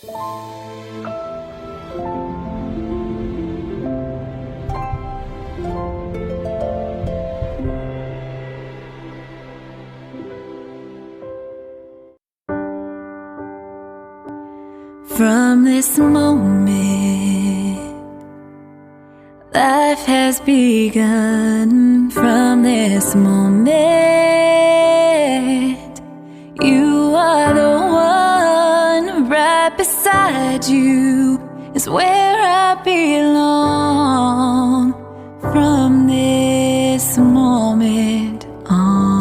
From this moment, life has begun. From this moment, you are the one. Right beside you is where I belong. From this moment on.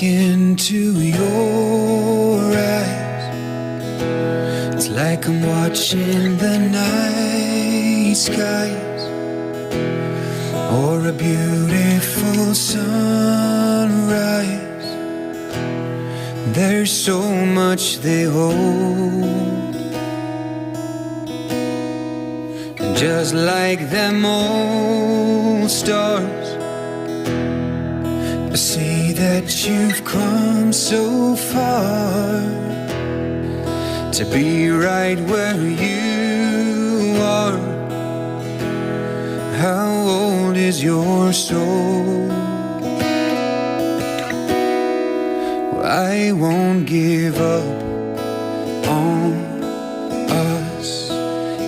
Into your eyes, it's like I'm watching the night skies or a beautiful sunrise. There's so much they hold, and just like them old stars, I see that you've come so far to be right where you are. How old is your soul? I won't give up on us,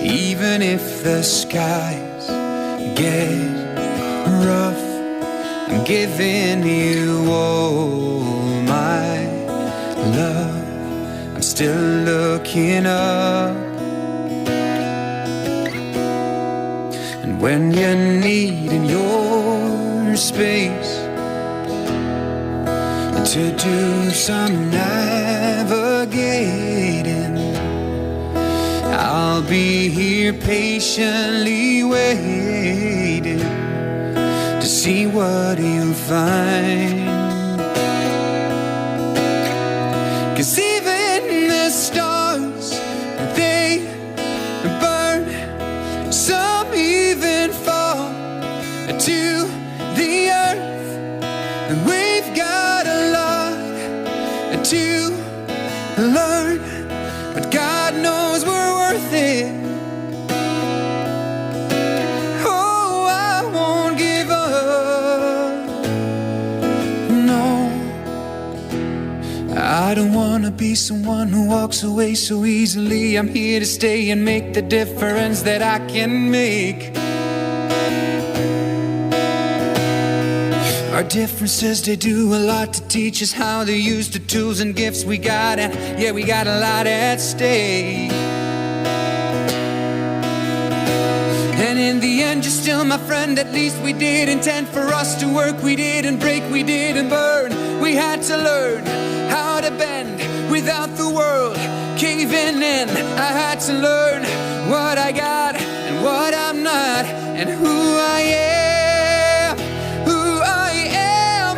even if the skies get rough. I'm giving you all my love. I'm still looking up. And when you're needing your space to do some navigating, I'll be here patiently waiting to see what you'll find. 'Cause even the stars, they burn. Some even fall to the earth. And we've got a lot to learn, but God knows we're worth it. I don't wanna be someone who walks away so easily. I'm here to stay and make the difference that I can make. Our differences, they do a lot to teach us how to use the tools and gifts we got. And yeah, we got a lot at stake. And in the end, you're still my friend. At least we did intend for us to work. We didn't break, we didn't burn. We had to learn how to bend without the world caving in. I had to learn what I got and what I'm not, and who I am, who I am.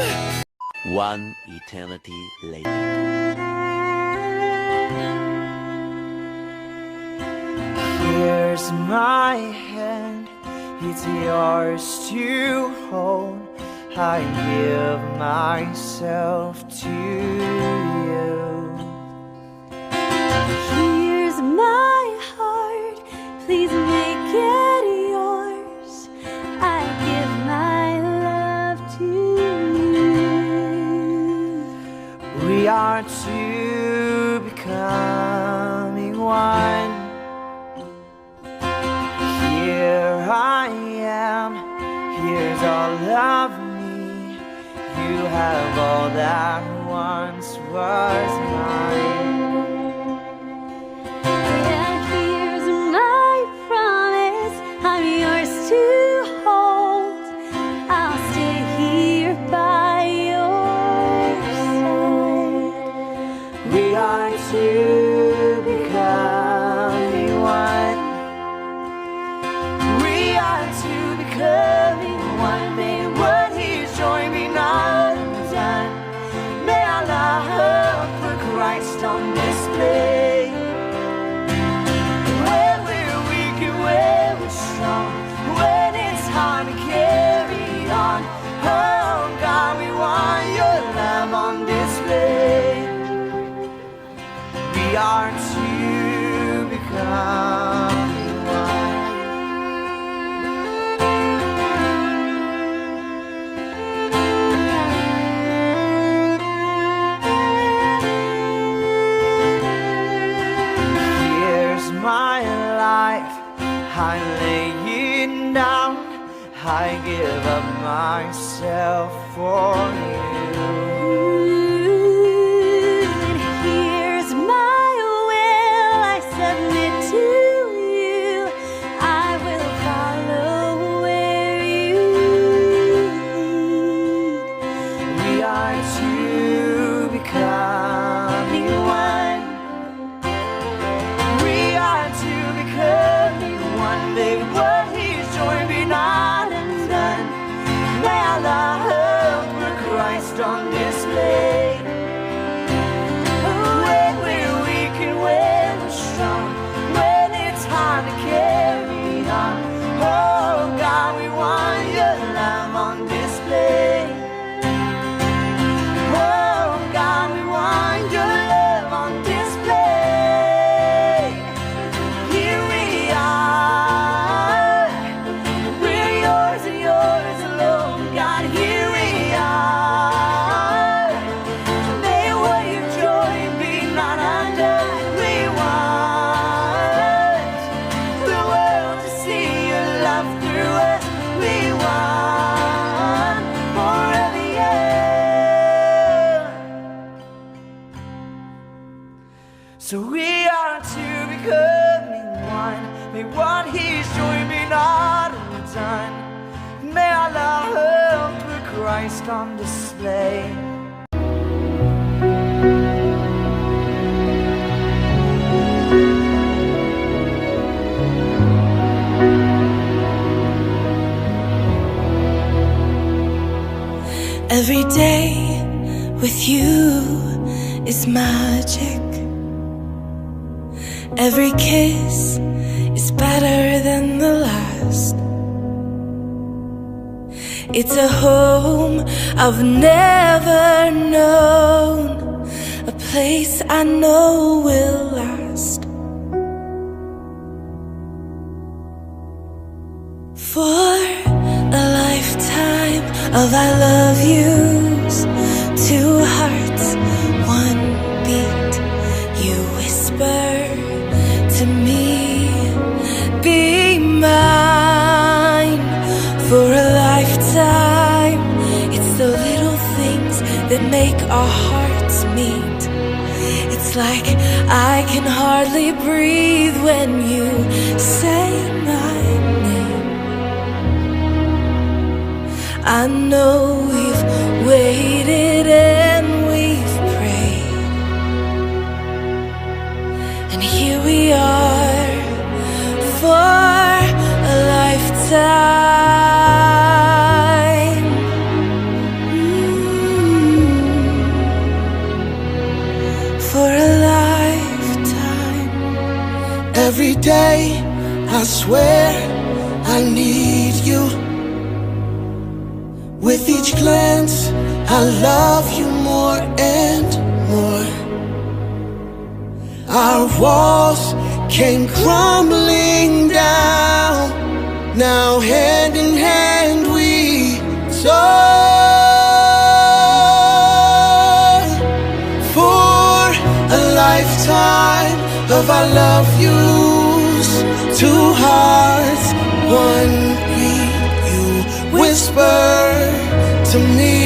One eternity later. Here's my hand, it's yours to hold. I give myself to you. Here's my heart, please make it yours. I give my love to you. We are two becoming one. Here I am, here's all of me. You have all that once was mine. And here's my promise, I'm yours to hold. I'll stay here by your side. We are two becoming one. We laying down, I give up myself for you. Here's my will, I submit to you. I will follow where you lead. We are two becoming one. We are two becoming one. May what He's joined be not undone. May our love for Christ on display. When we're weak and when we're strong, when it's hard to carry on. Oh God, we want your love on display. Oh God, we want your love on display. Here we are, we're yours and yours alone. God, here we are. May what you joy be not undone. We want the world to see your love through us. We want forever, yeah. So we are two becoming one. May what He's joined be not undone. May our love for Christ on display. Every day with you is magic. Every kiss is better than the last. It's a home I've never known, a place I know will last. For a lifetime of I love yous, two hearts, one beat. You whisper to me, be mine. For a lifetime, it's the little things that make our hearts meet. It's like I can hardly breathe when you say my name. I know we've waited and we've prayed, and here we are for a lifetime. For a lifetime. Every day, I swear I need you. With each glance, I love you more and more. Our walls came crumbling down. Now hand in hand we soar. For a lifetime of I love yous, two hearts, one beat. You whisper to me,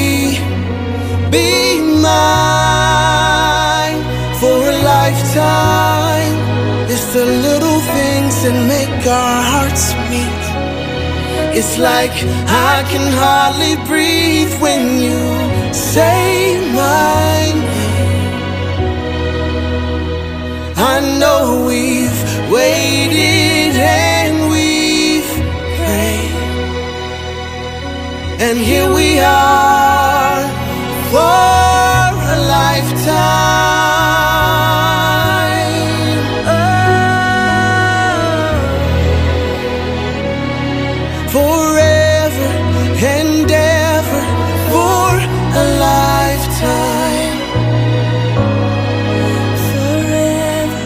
be mine. For a lifetime, it's the little things that make our hearts meet. It's like I can hardly breathe when you say my name. I know we've waited and we've prayed, and here we are for a lifetime. Forever and ever for a lifetime. Forever.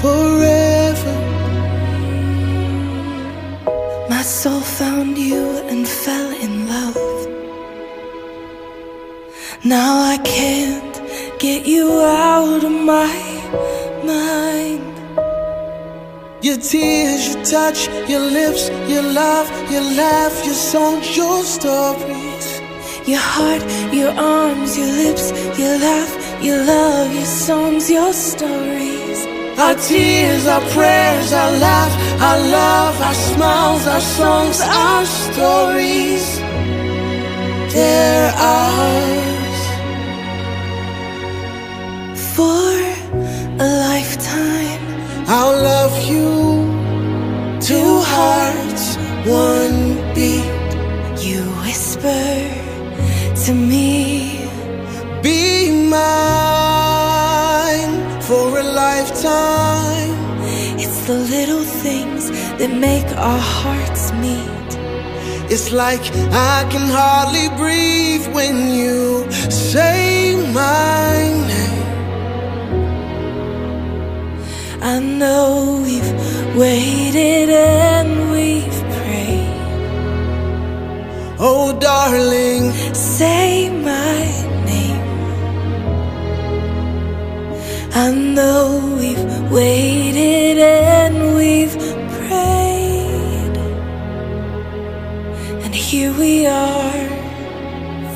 Forever. My soul found you and fell in love. Now I can't get you out of my mind. Your tears, your touch, your lips, your love, your laugh, your songs, your stories. Your heart, your arms, your lips, your laugh, your love, your songs, your stories. Our tears, our prayers, our laugh, our love, our smiles, our songs, our stories. They're ours. For a lifetime I'll love you. Two hearts, one beat. you whisper to me, Be mine for a lifetime. it's the little things that make our hearts meet. It's like I can hardly breathe when you say my name. I know we've waited and we've prayed. Oh darling, Say my name. I know we've waited and we've prayed, and here we are.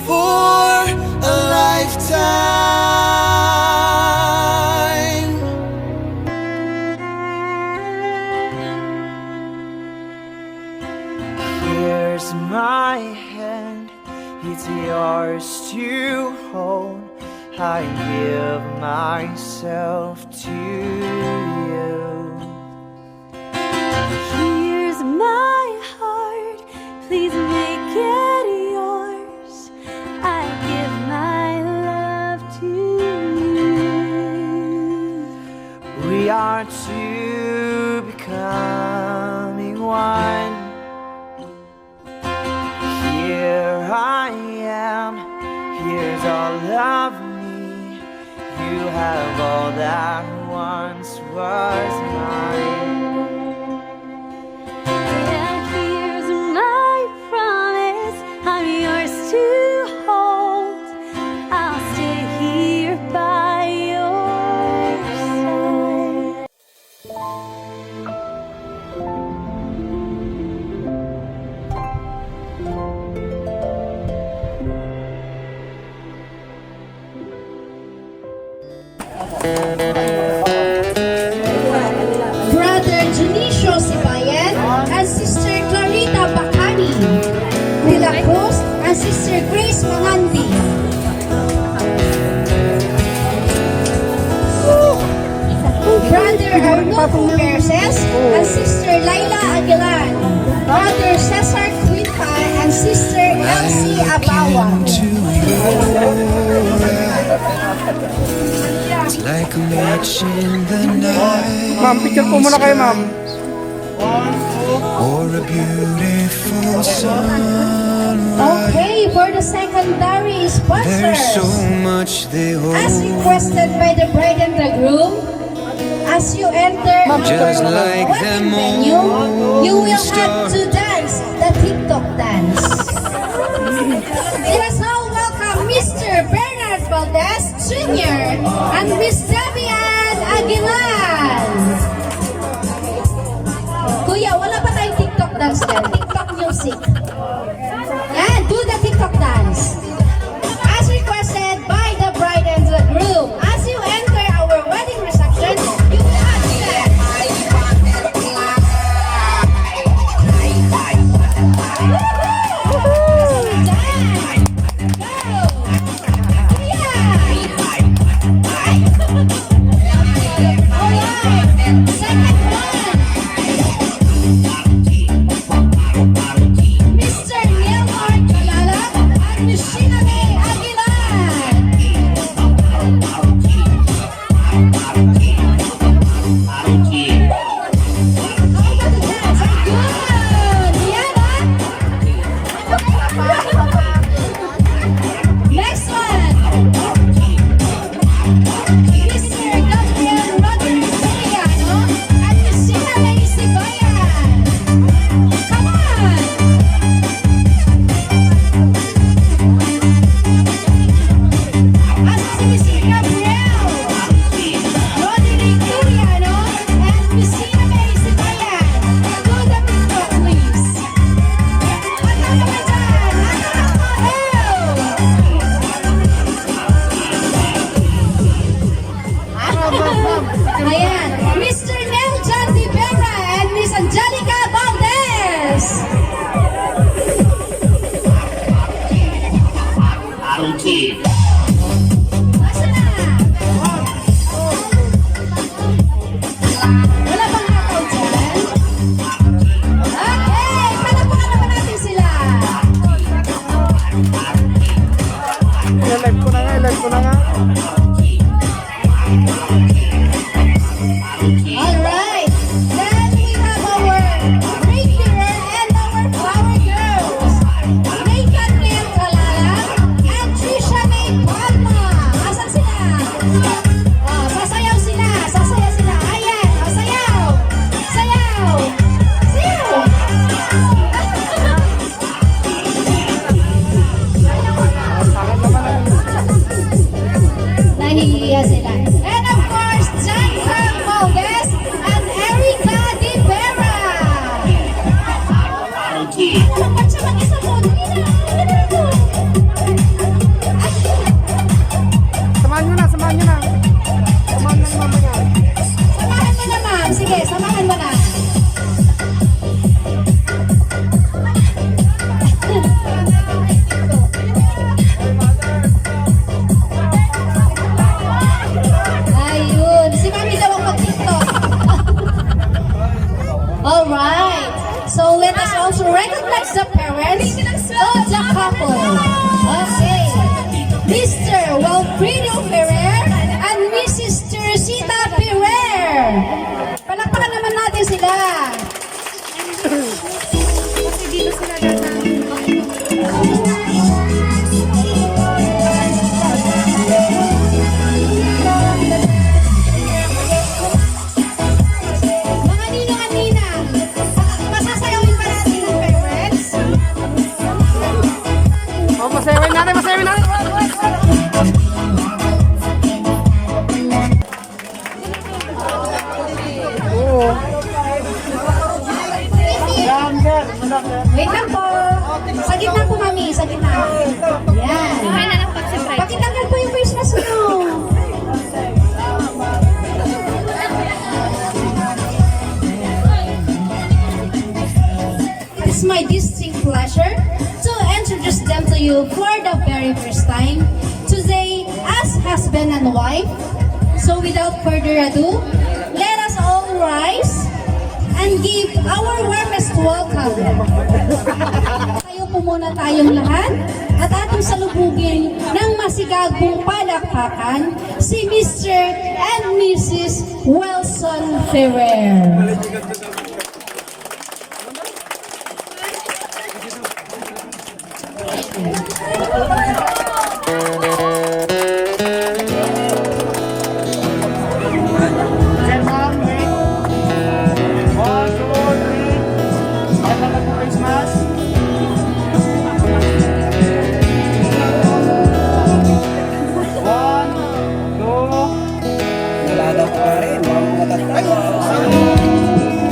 for a lifetime. Here's my hand, it's yours to hold. I give myself to you. Here's my heart, please make it yours. I give my love to you. We are two becoming one. Here I am, here's all of me. You have all that once was mine. And here's my promise, I'm yours to hold. I'll stay here by your side. Brother Junicio Sibayan and Sister Clarita Bacani, De La Cruz and Sister Grace Manandi. Brother Arnulfo Merces and Sister Laila Aguilan, Brother Cesar Quinta and Sister Elsie Abawa. It's like a match in the night. Ma'am, picture po muna kayo, ma'am. Or a beautiful sunrise. Okay, for the secondary There's so sponsors, much they hold. as requested by the bride and the groom, as you enter Just our like wedding them venue, you will have stars. to dance the TikTok dance. Let us all welcome Mr. Bernard Valdez Jr. and Miss Debian Aguilan. Kuya, wala pa tayong TikTok dance yan. TikTok music. Yan, do the TikTok dance. As requested by the bride and the groom, as you enter our wedding reception, you will have to dance. Dance. Go. Yeah. Alright. Second one. Mr. Neil Mark Kalala and Miss Sheena May Aguilan. How about the dance? Are good. Yan, next one. Mr. Gabriel Rodriguez Soriano and Miss Sheena May Sibayan. Come on. As si Mr. Gabriel Rodriguez Soriano and also recognize the parents of the couple. Okay. Mr. Wilfredo Ferrer and Mrs. Teresita Ferrer. Palakpakan naman natin sila. Kasi dito sila mga ninong at ninang, masasayawin pa natin ng parents. Oh, masayawin natin, masayawin natin. Wait lang po. Sa gitna po, mami. Sa gitna. Yan. Pakitanggal po yung face mask nyo. It's my distinct pleasure to introduce them to you for the very first time today as husband and wife. So without further ado, let us all rise and give our warmest welcome. Tayo po muna tayong lahat at ating salubugin ng masigagong palakpakan si Mr. and Mrs. Wilson Ferrer.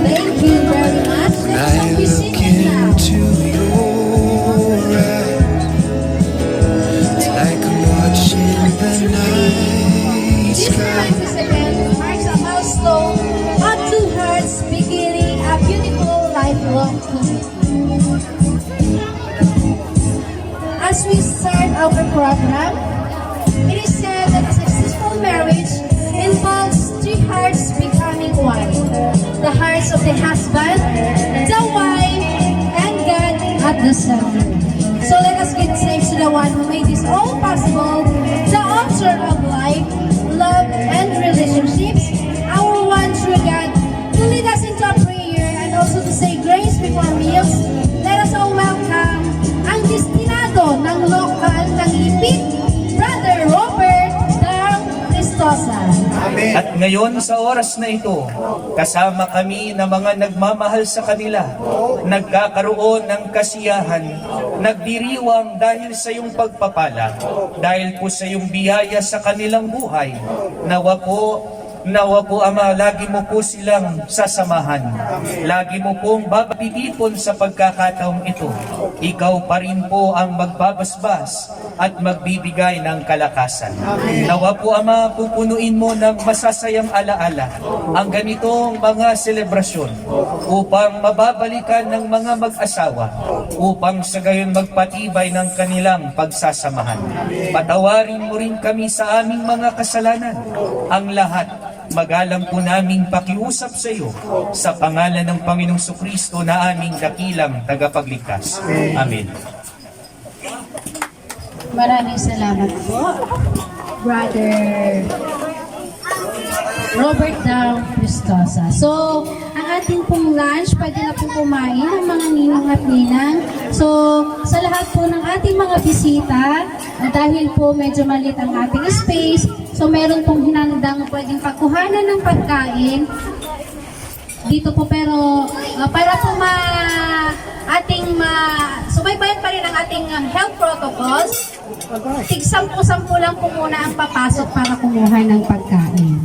Thank you very much. I look into your eyes, it's like I'm watching the night This sky. 92nd marks a milestone of two hearts beginning a beautiful lifelong commitment. As we start our program, it is said that a successful marriage involves three hearts becoming one. The hearts of the husband, the wife, and God at the center. So let us give thanks to the one who made this all possible, the author of life, love, and relationships, our one true God, to lead us into a prayer and also to say grace before meals. Let us all welcome ang destinado ng lokal ng ipit, Brother Robert Dang Cristosa. At ngayon sa oras na ito, kasama kami na mga nagmamahal sa kanila, nagkakaroon ng kasiyahan, nagdiriwang dahil sa iyong pagpapala, dahil po sa iyong biyaya sa kanilang buhay. Nawa po, Ama, lagi mo po silang sasamahan. Lagi mo pong babitipon sa pagkakataong ito. Ikaw pa rin po ang magbabasbas at magbibigay ng kalakasan. Nawa po, Ama, pupunuin mo ng masasayang alaala ang ganitong mga selebrasyon upang mababalikan ng mga mag-asawa, upang sa gayon magpatibay ng kanilang pagsasamahan. Patawarin mo rin kami sa aming mga kasalanan. Ang lahat magalang po naming pakiusap sa iyo sa pangalan ng Panginoong Kristo na aming dakilang tagapagligtas. Amen. Maraming salamat po, Brother Robert Dang Cristosa. So, ang ating pong lunch, pwede na pong kumain ng mga ninong at ninang. So, sa lahat po ng ating mga bisita, dahil po medyo maliit ang ating space, so meron pong hinandang pwedeng pagkuhanan ng pagkain dito po, pero para po subaybayan pa rin ang ating health protocols, tig 10 lang po muna ang papasok para kumuha ng pagkain.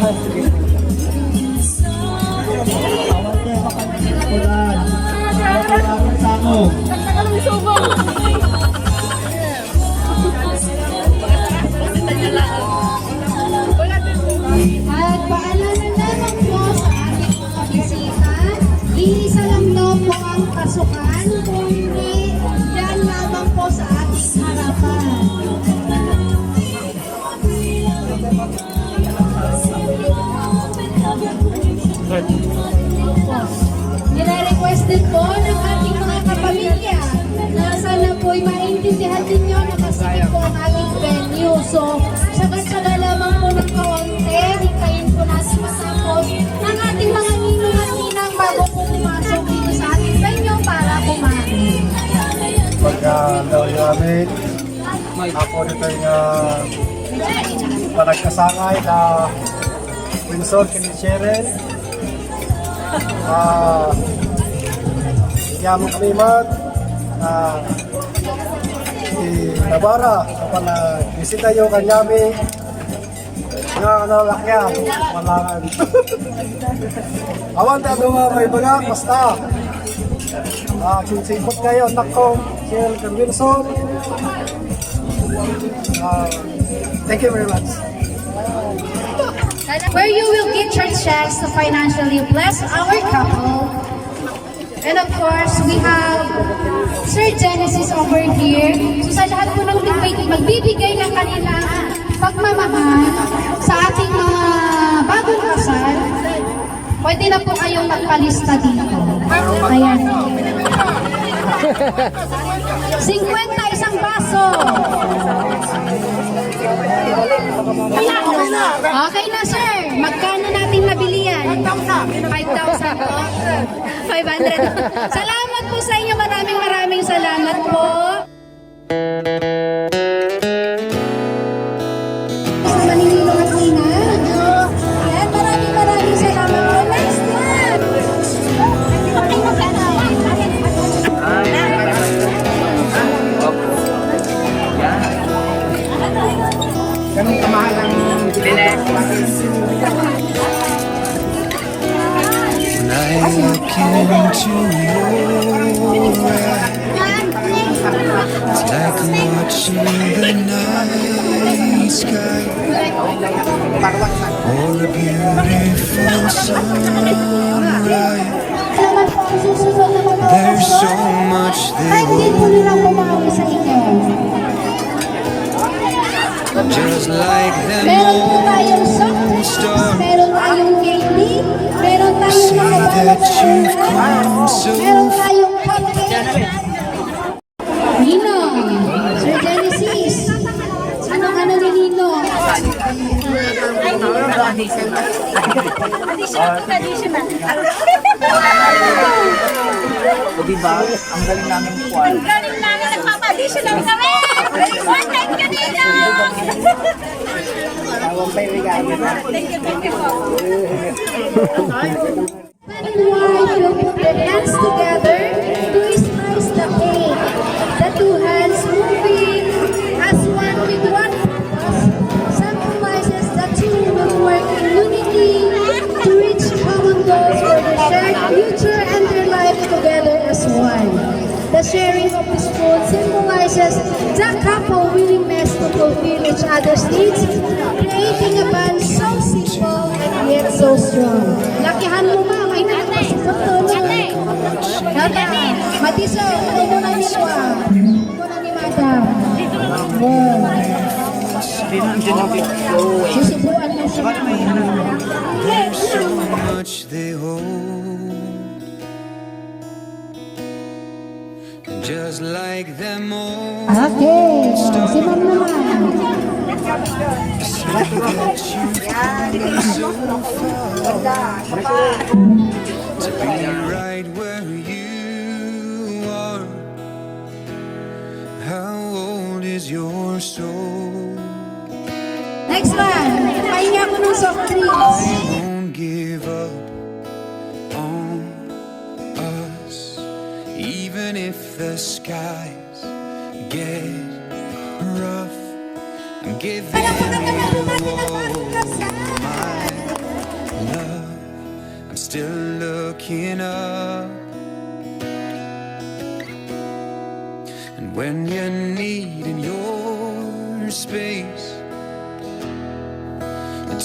At paalaman naman po sa ating mga bisita, iisa lang daw po ang pasukan, kung hindi, yan lamang po sa ating harapan. Nire-request din po ng ating mga kapamilya na sana po'y maintindihan ninyo na masikip po ang ating venue. So, sagat-saga lamang po ng kaunti, hintayin po natin matapos ang ating mga ninong at ninang bago po pumasok dito sa ating venue para kumain. Pagka-daw namin, ako dito yung panagkasangay na Winsor kini Sheryl. Bigyan mo kalimat si Nabara kapag bisita yung kanyami nga lakya malangan. Awan tayo mga may baga, basta sinsipot kayo, anak ko Sheryl kang Wilson. Thank you very much. Where you will get your checks to financially bless our couple. And of course, we have Sir Genesis over here. So sa lahat po ng magbibigay ng kanilang pagmamahal sa ating mga bagong kasal, pwede na po kayong magpalista dito. Ayan. 50 isang baso. Okay na, sir. Magkano natin nabili yan? 5,000 po. 500. Salamat po sa inyo. Maraming salamat po. Sa Maninilong at Nina. Ayan, maraming salamat po. Next one. Ganun kamahal ang bilet. When I look into your eyes, it's like I'm watching the night sky or a beautiful sunrise. There's so much there, just like them Meron po tayong soft old drinks, stars. meron tayong candy, meron tayong See that you've come so meron tayong cupcake. Nino, Sir Genesis, ano ni Nino? O diba, ang galing namin po. Ang galing namin, nagpapa-additional kami! One time kanina! Thank you po. Man and wife will put their hands together to slice the cake. The two hands moving as one with one purpose symbolizes the two will work in unity to reach common goals for their shared future and their life together as one. The sharing of this food symbolizes the couple willingness to fulfill each other's needs, creating a bond so simple and yet so strong. Lakihan mo ma, may nakapasipot to. Nata, Matiso, ano mo na nito ah? Ano mo na ni Madam? Susubuan mo siya. There's so much they hold, and just like them old Okay, si Ma'am naman. that you've come so far to be right where you are. How old is your soul? Next one, pahinga ko ng soft drinks. I won't give up on us, even if the skies get rough. I'm giving you all my love, I'm still looking up. And when you need in your space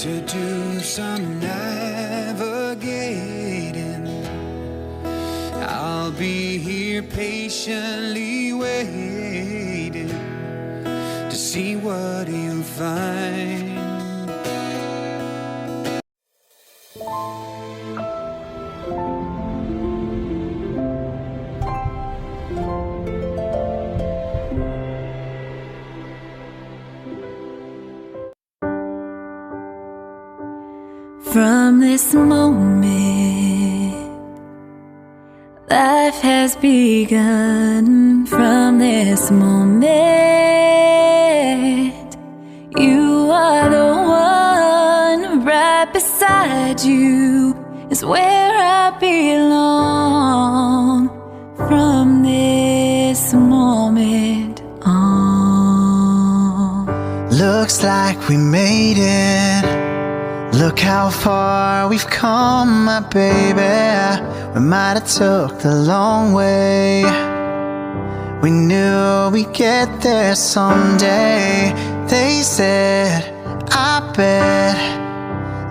to do some navigating, I'll be here patiently waiting to see what you'll find. From this moment, life has begun. From this moment, you are the one. Right beside you is where I belong. From this moment on. Looks like we made it. Look how far we've come, my baby. We might have took the long way. We knew we'd get there someday. They said, I bet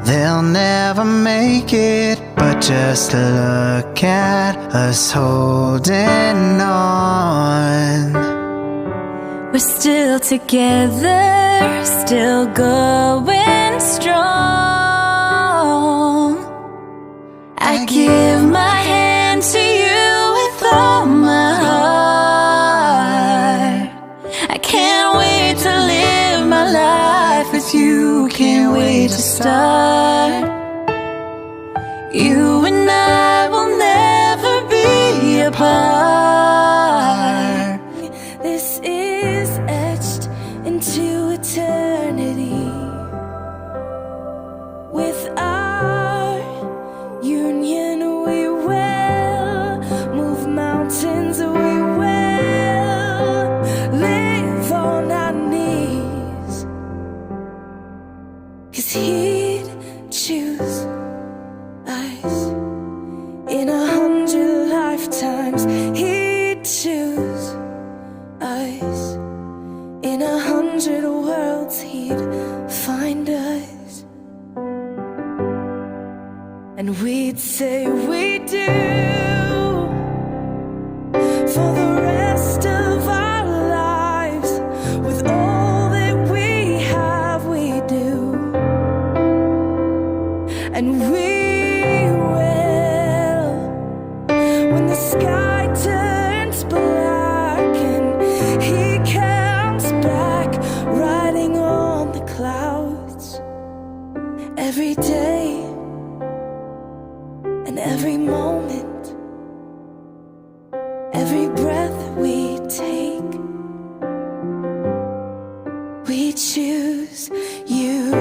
they'll never make it. But just look at us holding on. We're still together, still going strong. I give my hand to you with all my heart. I can't wait to live my life with you, can't wait to start. You and I will never be apart. This is etched into eternity. With our union we will move mountains, we will live on our knees. 'Cause he'd choose us in 100 lifetimes. He'd choose us in 100 worlds. He'd find us, and we'd say we do for the rest of our lives. With all that we have, we do. And we will, when the sky turns black and he comes back riding on the clouds. Every day and every moment, every breath we take, we choose you.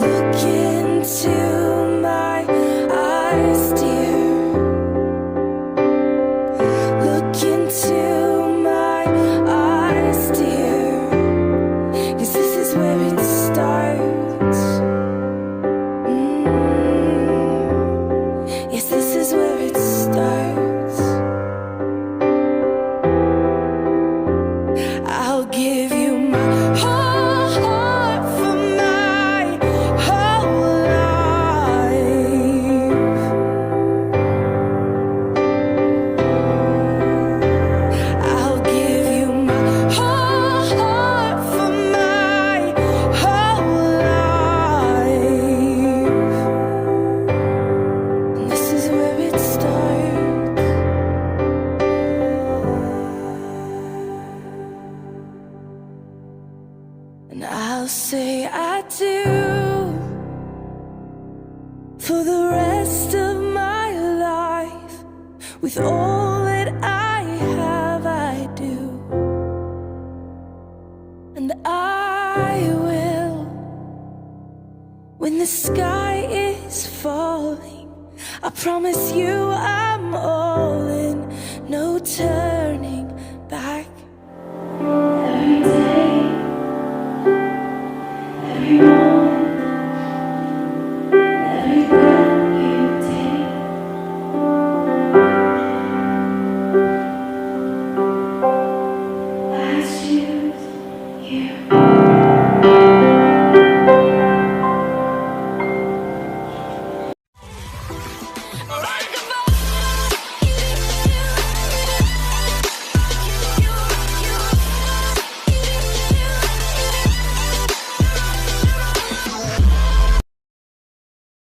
Look into my eyes, dear. Look into my eyes, dear. 'Cause this is where it starts. Yes, this is where it starts. I'll give you my whole heart for my whole life. I'll give you my whole heart for my whole life. And this is where it starts. And I'll say I do for the rest of my life. With all that I have, I do. And I will, when the sky is falling, I promise you I'm all in, no turn.